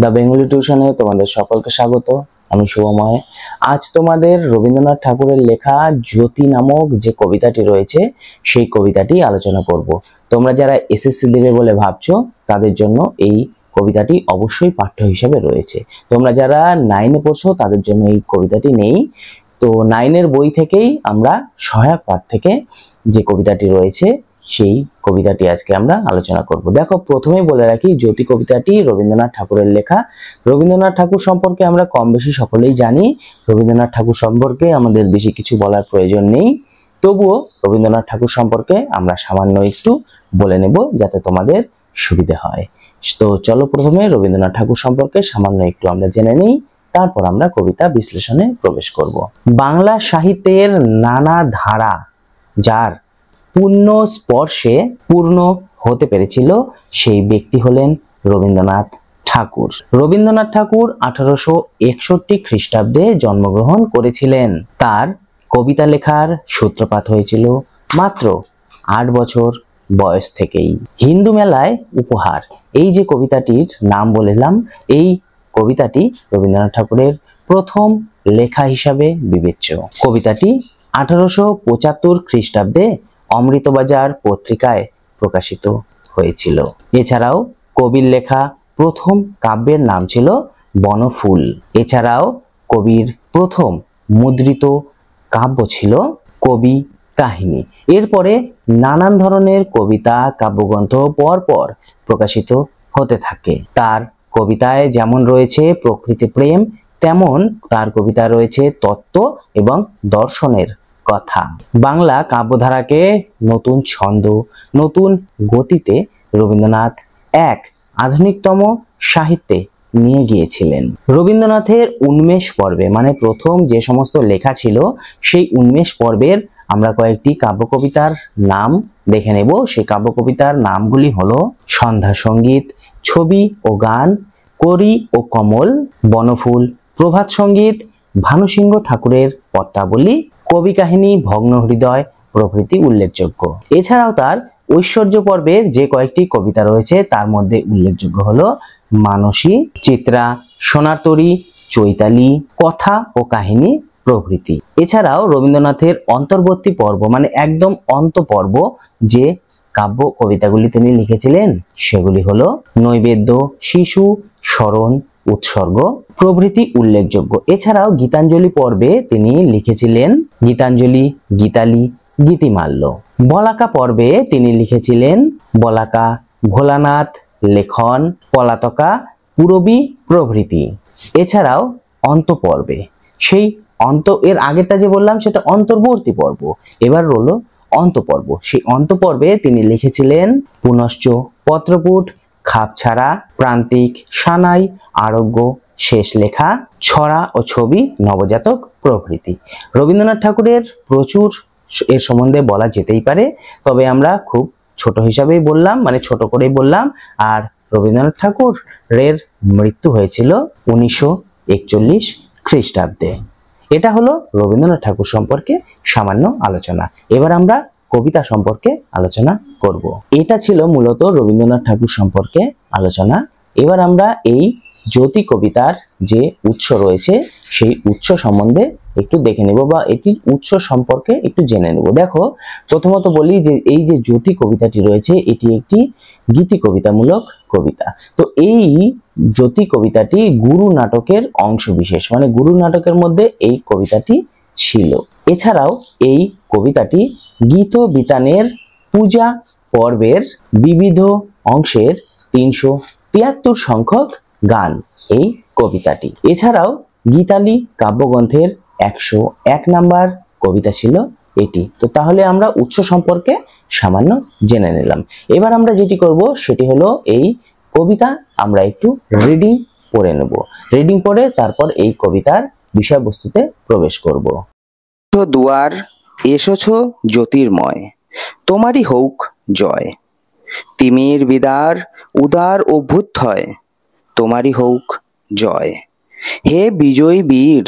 The Bengali টিউশনে তোমাদের সকলকে স্বাগত। আমি শুভময়। আজ তোমাদের রবীন্দ্রনাথ ঠাকুরের লেখা জ্যোতি নামক যে কবিতাটি রয়েছে সেই কবিতাটি আলোচনা করব। তোমরা যারা এসএসসি দেবে বলে ভাবছো তাদের জন্য এই কবিতাটি অবশ্যই পাঠ্য হিসেবে রয়েছে। তোমরা যারা 9-এ পড়ছো তাদের জন্য এই কবিতাটি নেই। তো 9-এর বই থেকেই আমরা সহায়ক পাঠ থেকে যে কবিতাটি রয়েছে সেই কবিতাটি আজকে আমরা আলোচনা করব। দেখো, প্রথমেই বলে রাখি জ্যোতি কবিতাটি রবীন্দ্রনাথ ঠাকুরের লেখা। রবীন্দ্রনাথ ঠাকুর সম্পর্কে আমরা কম বেশি সকলেই জানি। রবীন্দ্রনাথ ঠাকুর সম্পর্কে আমাদের বেশি কিছু বলার প্রয়োজন নেই, তবুও রবীন্দ্রনাথ ঠাকুর সম্পর্কে আমরা সামান্য একটু বলে নেব যাতে তোমাদের সুবিধা হয়। তো চলো প্রথমে রবীন্দ্রনাথ ঠাকুর সম্পর্কে সামান্য একটু আমরা জেনে নিই, তারপর আমরা কবিতা বিশ্লেষণে প্রবেশ করব। বাংলা সাহিত্যের নানা ধারা যার পূর্ণ স্পর্শে পূর্ণ হতে পেরেছিল সেই ব্যক্তি হলেন রবীন্দ্রনাথ ঠাকুর। রবীন্দ্রনাথ ঠাকুর 1861 খ্রিস্টাব্দে জন্মগ্রহণ করেছিলেন। তার কবিতা লেখার সূত্রপাত হয়েছিল মাত্র 8 বছর বয়স থেকেই। হিন্দু মেলায় উপহার, এই যে কবিতাটির নাম বললাম, এই কবিতাটি রবীন্দ্রনাথ ঠাকুরের প্রথম লেখা হিসাবে বিবেচ্য। কবিতাটি 1875 খ্রিস্টাব্দে অমৃতবাজার পত্রিকায় প্রকাশিত হয়েছিল। এছাড়াও কবির লেখা প্রথম কাব্যের নাম ছিল বনফুল। এছাড়াও কবির প্রথম মুদ্রিত কাব্য ছিল কবি কাহিনী। এরপরে নানান ধরনের কবিতা কাব্যগ্রন্থ পরপর প্রকাশিত হতে থাকে। তার কবিতায় যেমন রয়েছে প্রকৃতি প্রেম, তেমন তার কবিতা রয়েছে তত্ত্ব এবং দর্শনের কথা। বাংলা কাব্যধারাকে নতুন ছন্দ, নতুন গতিতে রবীন্দ্রনাথ এক আধুনিকতম সাহিত্যে নিয়ে গিয়েছিলেন। রবীন্দ্রনাথের উন্মেষ পর্বে, মানে প্রথম যে সমস্ত লেখা ছিল সেই উন্মেষ পর্বের আমরা কয়েকটি কাব্য কবিতার নাম দেখে নেব। সেই কাব্য কবিতার নামগুলি হলো সন্ধ্যা সঙ্গীত, ছবি ও গান, করি ও কমল, বনফুল, প্রভাত সঙ্গীত, ভানুসিংহ ঠাকুরের পত্রাবলী, কবি কাহিনী, ভগ্ন হৃদয় প্রভৃতি উল্লেখযোগ্য। এছাড়াও তার ঐশ্বর্য পর্বের যে কয়েকটি কবিতা রয়েছে তার মধ্যে উল্লেখযোগ্য হলো মানসী, চিত্রা, সোনার তরী, চৈতালি, কথা ও কাহিনী প্রভৃতি। এছাড়াও রবীন্দ্রনাথের অন্তর্বর্তী পর্ব, মানে একদম অন্ত পর্ব যে কাব্য কবিতাগুলি তিনি লিখেছিলেন সেগুলি হলো নৈবেদ্য, শিশু, স্মরণ, উৎসর্গ প্রভৃতি উল্লেখযোগ্য। এছাড়াও গীতাঞ্জলি পর্বে তিনি লিখেছিলেন গীতাঞ্জলি, গীতালি, গীতিমাল্য। বলাকা পর্বে তিনি লিখেছিলেন বলাকা, ভোলানাথ, লেখন, পলাতকা, পুরবী প্রভৃতি। এছাড়াও অন্ত পর্বে, সেই অন্ত এর আগেরটা যে বললাম সেটা অন্তর্বর্তী পর্ব, এবার হলো অন্ত পর্ব। সেই অন্ত পর্বে তিনি লিখেছিলেন পুনশ্চ, পত্রপুট, খাপছাড়া, প্রান্তিক, সানাই, আরোগ্য, শেষ লেখা, ছড়া ও ছবি, নবজাতক প্রভৃতি। রবীন্দ্রনাথ ঠাকুরের প্রচুর এর সম্বন্ধে বলা যেতেই পারে, তবে আমরা খুব ছোট হিসাবেই বললাম, মানে ছোট করেই বললাম। আর রবীন্দ্রনাথ ঠাকুরের মৃত্যু হয়েছিল 1941 খ্রিস্টাব্দে। এটা হলো রবীন্দ্রনাথ ঠাকুর সম্পর্কে সামান্য আলোচনা। এবার আমরা কবিতা সম্পর্কে আলোচনা করব। এটা ছিল মূলত রবীন্দ্রনাথ ঠাকুর সম্পর্কে আলোচনা। এবার আমরা এই জ্যোতি কবিতার যে উৎস রয়েছে সেই উৎস সম্বন্ধে একটু দেখে নেব, বা এটির উৎস সম্পর্কে একটু জেনে নেব। দেখো, প্রথমত বলি যে এই যে জ্যোতি কবিতাটি রয়েছে এটি একটি গীতি কবিতামূলক কবিতা। তো এই জ্যোতি কবিতাটি গুরু নাটকের অংশ বিশেষ, মানে গুরু নাটকের মধ্যে এই কবিতাটি ছিল। এছাড়াও এই কবিতাটি গীত বিতানের পূজা পর্বের বিবিধ অংশের 373 সংখ্যক গান এই কবিতাটি। এছাড়াও গীতালি কাব্যগ্রন্থের 101 নাম্বার কবিতা ছিল এটি। তো তাহলে আমরা উৎস সম্পর্কে সামান্য জেনে নিলাম। এবার আমরা যেটি করব সেটি হলো এই কবিতা আমরা একটু রিডিং পড়ে নেব। রিডিং পড়ে তারপর এই কবিতার বিষয়বস্তুতে প্রবেশ করব। দুয়ার এসেছ জ্যোতির্ময়, তোমারই হোক জয়। তিমির বিদার উদার অভ্যুত্থয়, তোমারই হোক জয়। হে বিজয়ী বীর,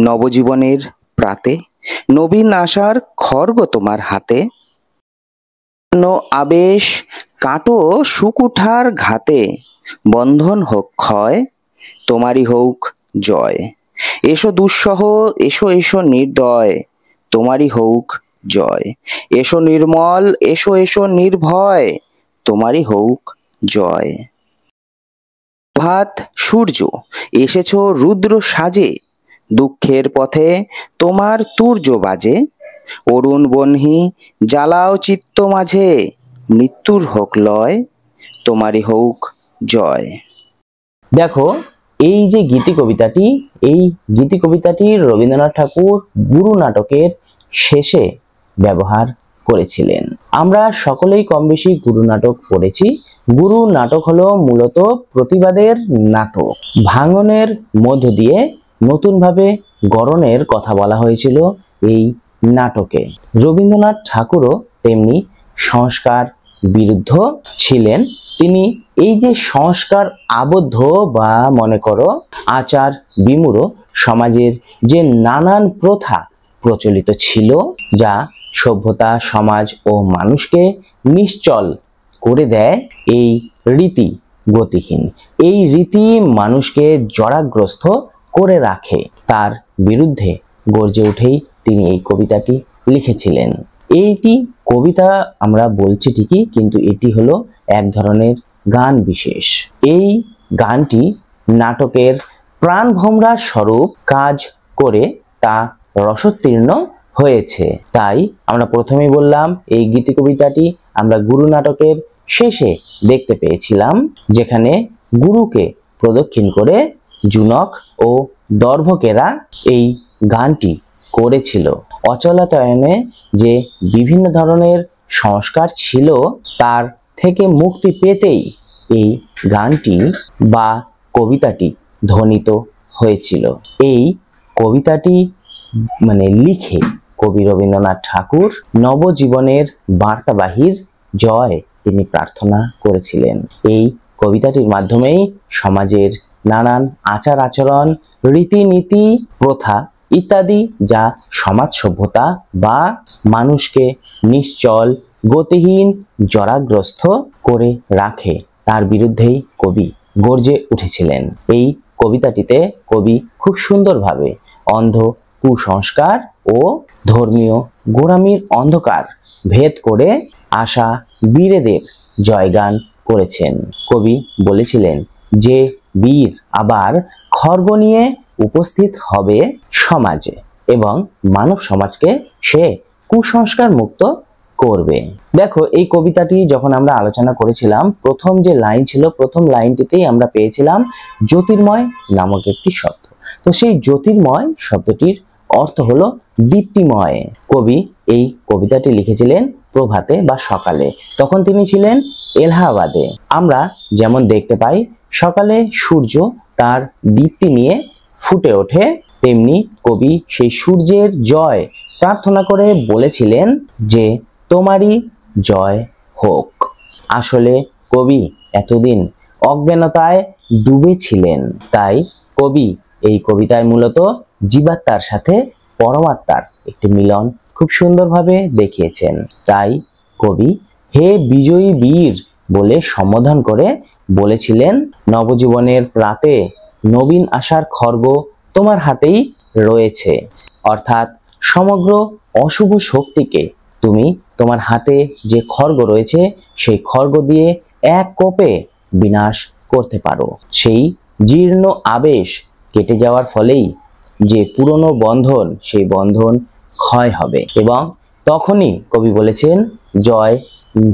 নবজীবনের প্রাতে, নবীন আশার খড়গ তোমার হাতে। আবেশ কাটো সুকুঠার ঘাতে, বন্ধন হোক ক্ষয়, তোমারই হোক জয়। এসো দুঃসহ, এসো এসো নির্দয়, তোমারই হোক জয়। এসো নির্মল, এসো এসো নির্ভয়, তোমারই হোক জয়। ভাত সূর্য, এসেছ রুদ্র সাজে, দুঃখের পথে তোমার তুর্য বাজে। অরুণ বহ্নি জ্বালাও চিত্ত মাঝে, মৃত্যুর হোক লয়, তোমারই হোক জয়। দেখো, এই যে গীতি কবিতাটি, এই গীতি কবিতাটি রবীন্দ্রনাথ ঠাকুর গুরু নাটকের শেষে ব্যবহার করেছিলেন। আমরা সকলেই কম বেশি গুরু নাটক পড়েছি। গুরু নাটক হলো মূলত প্রতিবাদের নাটক। ভাঙনের মধ্য দিয়ে নতুনভাবে গড়নের কথা বলা হয়েছিল এই নাটকে। রবীন্দ্রনাথ ঠাকুরও তেমনি সংস্কার বিরুদ্ধ ছিলেন। তিনি এই যে সংস্কার আবদ্ধ বা মনে করো আচার বিমূঢ় সমাজের যে নানান প্রথা প্রচলিত ছিল, যা সভ্যতা সমাজ ও মানুষকে নিশ্চল করে দেয়, এই রীতি গতিহীন, এই রীতি মানুষকে জড়াগ্রস্ত করে রাখে, তার বিরুদ্ধে গর্জে উঠেই তিনি এই কবিতাটি লিখেছিলেন। এইটি কবিতা আমরা বলছি ঠিকই, কিন্তু এটি হলো এক ধরনের গান বিশেষ। এই গানটি নাটকের প্রাণভোমরা স্বরূপ কাজ করে তা রসোত্তীর্ণ হয়েছে। তাই আমরা প্রথমেই বললাম এই গীতি কবিতাটি আমরা গুরু নাটকের শেষে দেখতে পেয়েছিলাম, যেখানে গুরুকে প্রদক্ষিণ করে জুনক ও দর্ভকেরা এই গানটি করেছিল। অচলায়নে যে বিভিন্ন ধরনের সংস্কার ছিল, তার থেকে মুক্তি পেতেই এই গানটি বা কবিতাটি ধ্বনিত হয়েছিল। এই কবিতাটি লিখে কবি রবীন্দ্রনাথ ঠাকুর নবজীবনের বার্তাবাহীর জয় তিনি প্রার্থনা করেছিলেন। এই কবিতাটির মাধ্যমেই সমাজের নানান আচার আচরণ, রীতিনীতি, প্রথা ইত্যাদি যা সমাজ সভ্যতা বা মানুষকে নিশ্চল, গতিহীন, জড়াগ্রস্ত করে রাখে, তার বিরুদ্ধেই কবি গর্জে উঠেছিলেন। এই কবিতাটিতে কবি খুব সুন্দরভাবে অন্ধ কুসংস্কার ও ধর্মীয় গোঁড়ামির অন্ধকার ভেদ করে আসা বীরেদের জয়গান করেছেন। কবি বলেছিলেন যে বীর আবার খড়গ নিয়ে উপস্থিত হবে সমাজে এবং মানব সমাজকে সে কুসংস্কার মুক্ত করবে। দেখো, এই কবিতাটি যখন আমরা আলোচনা করেছিলাম, প্রথম যে লাইন ছিল, প্রথম লাইনটিতেই আমরা পেয়েছিলাম জ্যোতির্ময় নামক একটি শব্দ। তো সেই জ্যোতির্ময় শব্দটির অর্থ হলো দীপ্তিময়। কবি এই কবিতাটি লিখেছিলেন প্রভাতে বা সকালে, তখন তিনি ছিলেন এলাহাবাদে। আমরা যেমন দেখতে পাই সকালে সূর্য তার দীপ্তি নিয়ে ফুটে ওঠে, তেমনি কবি সেই সূর্যের জয় প্রার্থনা করে বলেছিলেন যে তোমারই জয় হোক। আসলে কবি এতদিন অজ্ঞানতায় ডুবে ছিলেন, তাই কবি এই কবিতায় মূলত জীবাত্মার সাথে পরমাত্মার একটি মিলন খুব সুন্দরভাবে দেখিয়েছেন। তাই কবি হে বিজয়ী বীর বলে সম্বোধন করে বলেছিলেন, নবজীবনের প্রাতে নবীন আশার খড়গ তোমার হাতেই রয়েছে। অর্থাৎ সমগ্র অশুভ শক্তিকে তুমি তোমার হাতে যে খড়গ রয়েছে সেই খড়গ দিয়ে এক কোপে বিনাশ করতে পারো। সেই জীর্ণ আবেশ কেটে যাওয়ার ফলেই যে পুরনো বন্ধন, সেই বন্ধন ক্ষয় হবে এবং তখনই কবি বলেছেন জয়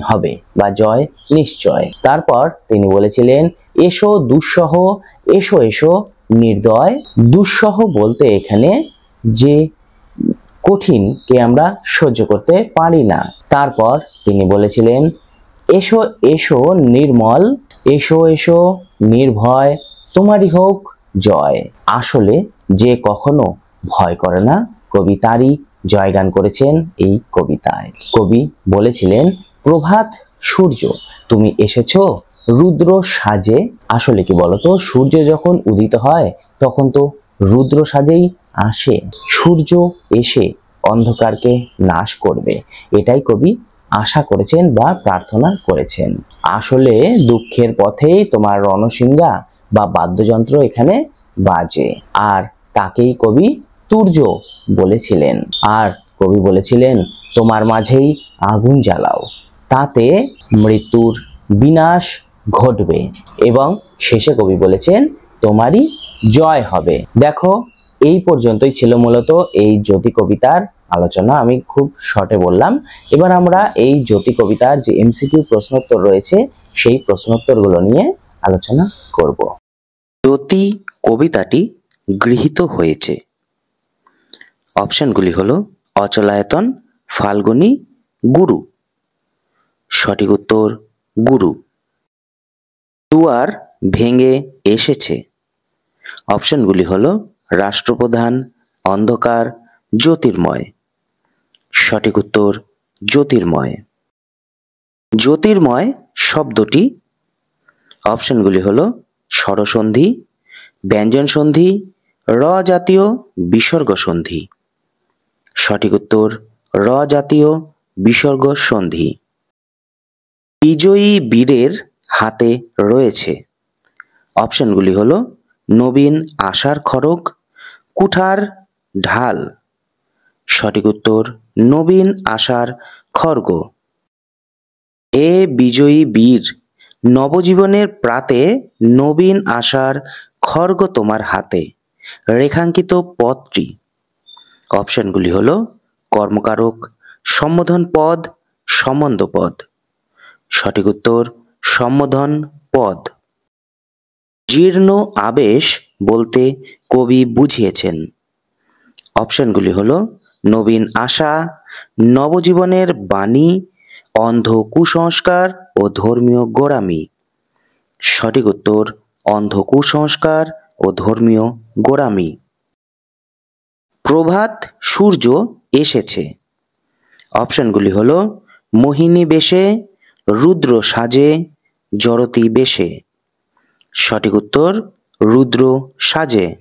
হবে বা জয় নিশ্চয়। তারপর তিনি বলেছিলেন এসো দুঃসহ, এসো এসো নির্দয়। দুঃসহ বলতে এখানে যে কঠিনকে আমরা সহ্য করতে পারি না। তারপর তিনি বলেছিলেন এসো এসো নির্মল, এসো এসো নির্ভয়, তোমারই হোক জয়। আসলে যে কখনো ভয় করে না, কবি তারই জয়গান করেছেন এই কবিতায়। কবি বলেছিলেন প্রভাত সূর্য তুমি এসেছো রুদ্র সাজে। আসলে কি বলতো, সূর্য যখন উদিত হয় তখন তো রুদ্র সাজেই আসে। সূর্য এসে অন্ধকারকে নাশ করবে, এটাই কবি আশা করেছেন বা প্রার্থনা করেছেন। আসলে দুঃখের পথেই তোমার রণসিংহা বা বাদ্যযন্ত্র এখানে বাজে। আর তাকেই কবি তুর্য বলেছিলেন। আর কবি বলেছিলেন তোমার মাঝেই আগুন জ্বালাও, তাতে মৃত্যুর বিনাশ ঘটবে। এবং শেষে কবি বলেছেন তোমারই জয় হবে। দেখো, এই পর্যন্তই ছিল মূলত এই জ্যোতি কবিতার আলোচনা। আমি খুব শর্টে বললাম। এবার আমরা এই জ্যোতি কবিতার যে এমসিকিউ প্রশ্নোত্তর রয়েছে সেই প্রশ্নোত্তরগুলো নিয়ে আলোচনা করব। জ্যোতি কবিতাটি গৃহীত হয়েছে। অপশনগুলি হলো অচলায়তন, ফাল্গুনী, গুরু। সঠিক উত্তর গুরু। দুয়ার ভেঙে এসেছে। অপশনগুলি হলো রাষ্ট্রপ্রধান, অন্ধকার, জ্যোতির্ময়। সঠিক উত্তর জ্যোতির্ময়। জ্যোতির্ময় শব্দটি অপশনগুলি হলো স্বরসন্ধি, ব্যঞ্জন সন্ধি, র জাতীয় বিসর্গ সন্ধি। সঠিক উত্তর র জাতীয় বিসর্গ সন্ধি। বিজয়ী বীরের হাতে রয়েছে। অপশনগুলি হলো নবীন আশার খড়গ, কুঠার, ঢাল। সঠিক উত্তর নবীন আশার খড়গ। হে বিজয়ী বীর, নবজীবনের প্রাতে নবীন আশার খড়গ তোমার হাতে। রেখাঙ্কিত পদটি। অপশনগুলি হলো কর্মকারক, সম্বোধন পদ, সম্বন্ধ পদ। সঠিক উত্তর সম্বোধন পদ। জীর্ণ আবেশ বলতে কবি বুঝিয়েছেন। অপশনগুলি হলো নবীন আশা, নবজীবনের বাণী, অন্ধ কুসংস্কার ও ধর্মীয় গোঁড়ামি। সঠিক উত্তর অন্ধ কুসংস্কার ও ধর্মীয় গোঁড়ামি। প্রভাত সূর্য এসেছে। অপশনগুলি হলো মোহিনী বেশে, রুদ্র সাজে, জড়তি বেশে। সঠিক উত্তর রুদ্র সাজে।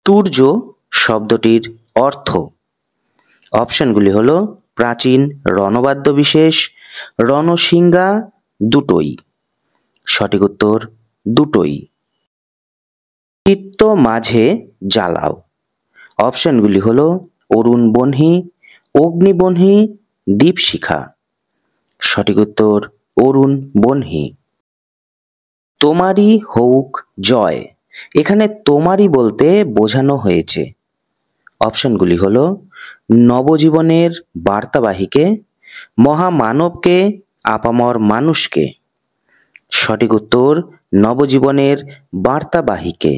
তুর্য শব্দটির অর্থ। অপশনগুলি হলো প্রাচীন রণবাদ্য বিশেষ, রণসিংহা, দুটোই। সঠিক উত্তর দুটোই। চিত্ত মাঝে জ্বালাও। অপশনগুলি হলো অরুণ বহ্নি, অগ্নিবহ্নি, দীপশিখা। সঠিক উত্তর অরুণ বহ্নি। তোমারই হউক জয়। এখানে তোমারই বলতে বোঝানো হয়েছে। অপশনগুলি হলো নবজীবনের বার্তাবাহীকে, মহামানবকে, আপামর মানুষকে। সঠিক উত্তর নবজীবনের বার্তাবাহীকে।